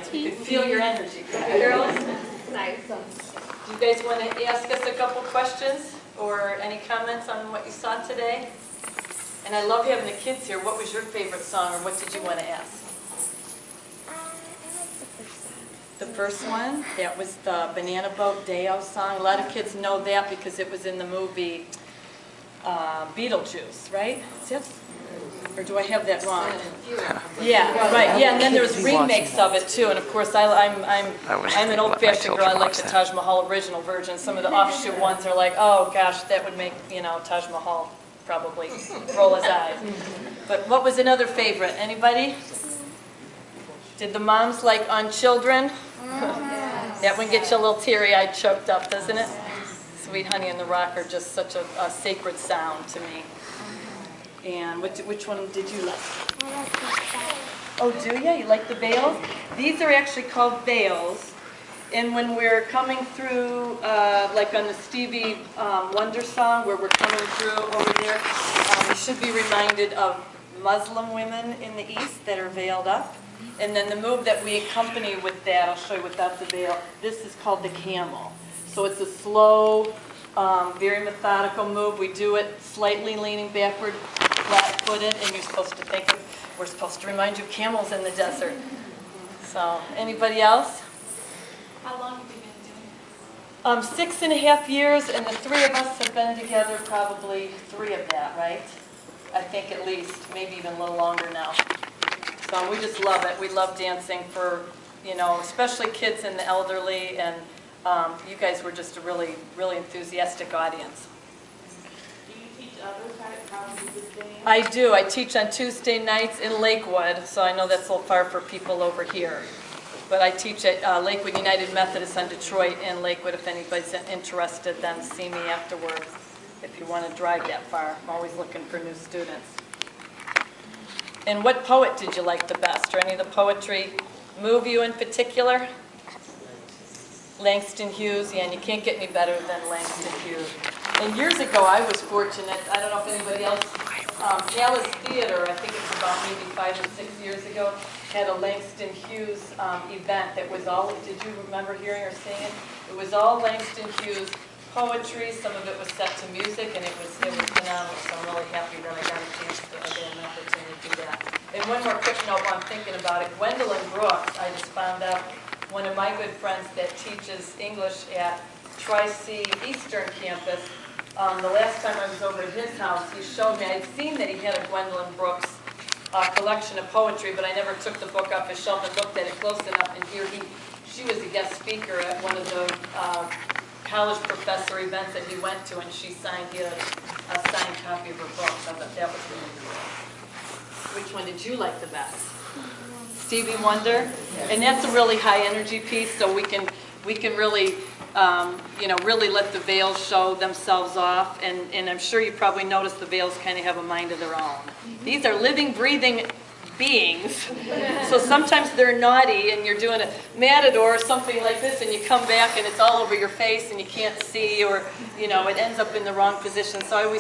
audience. We could feel your energy. Girls? Nice. Do you guys want to ask us a couple questions or any comments on what you saw today? And I love having the kids here. What was your favorite song, or what did you want to ask? I like the first song. The first one, that was the Banana Boat Day-O song. A lot of kids know that because it was in the movie Beetlejuice, right? Is it? Or do I have that wrong? Yeah, right. Yeah, and then there was remakes of it too. And of course, I'm an old-fashioned girl. I like the Taj Mahal original version. Some of the offshoot ones are like, oh gosh, that would make Taj Mahal probably roll his eyes. But what was another favorite? Anybody? Did the moms like On Children? That one gets you a little teary-eyed, choked up, doesn't it? Sweet Honey and the Rock are just such a sacred sound to me. And which one did you like? I like the song. Oh, do you? You like the veils? These are actually called veils. And when we're coming through, like on the Stevie Wonder song, where we're coming through over there, you should be reminded of Muslim women in the East that are veiled up. And then the move that we accompany with that, I'll show you without the veil, this is called the camel. So it's a slow, very methodical move. We do it slightly leaning backward, flat-footed, and you're supposed to think of, we're supposed to remind you of camels in the desert. So, anybody else? How long have you been doing it? 6.5 years, and the three of us have been together probably 3 of that, right? I think at least, maybe even a little longer now. So we just love it. We love dancing for, especially kids and the elderly, and you guys were just a really, really enthusiastic audience. Do you teach others how to do this dance? I do. I teach on Tuesday nights in Lakewood, so I know that's a little far for people over here. But I teach at Lakewood United Methodist on Detroit and Lakewood. If anybody's interested, then see me afterwards if you want to drive that far. I'm always looking for new students. And what poet did you like the best, or any of the poetry move you in particular? Langston Hughes, yeah, and you can't get any better than Langston Hughes. And years ago, I was fortunate, I don't know if anybody else, Palace Theater, I think it was about maybe 5 or 6 years ago, had a Langston Hughes event that was all, did you remember hearing or seeing it? It was all Langston Hughes poetry, some of it was set to music, and it was phenomenal, so I'm really happy that I got a chance to get an opportunity to do that. And one more quick note while I'm thinking about it, Gwendolyn Brooks, I just found out, one of my good friends that teaches English at Tri-C Eastern Campus, the last time I was over at his house, he showed me, I'd seen that he had a Gwendolyn Brooks collection of poetry, but I never took the book off his shelf and looked at it close enough, and here she was a guest speaker at one of the college professor events that he went to, and she signed, he had a signed copy of her book. So I thought that was really cool. Which one did you like the best? Stevie Wonder? And that's a really high energy piece, so we can really, really let the veils show themselves off, and I'm sure you probably noticed the veils kind of have a mind of their own. These are living, breathing beings. So sometimes they're naughty and you're doing a matador or something like this and you come back and it's all over your face and you can't see, or it ends up in the wrong position. So I always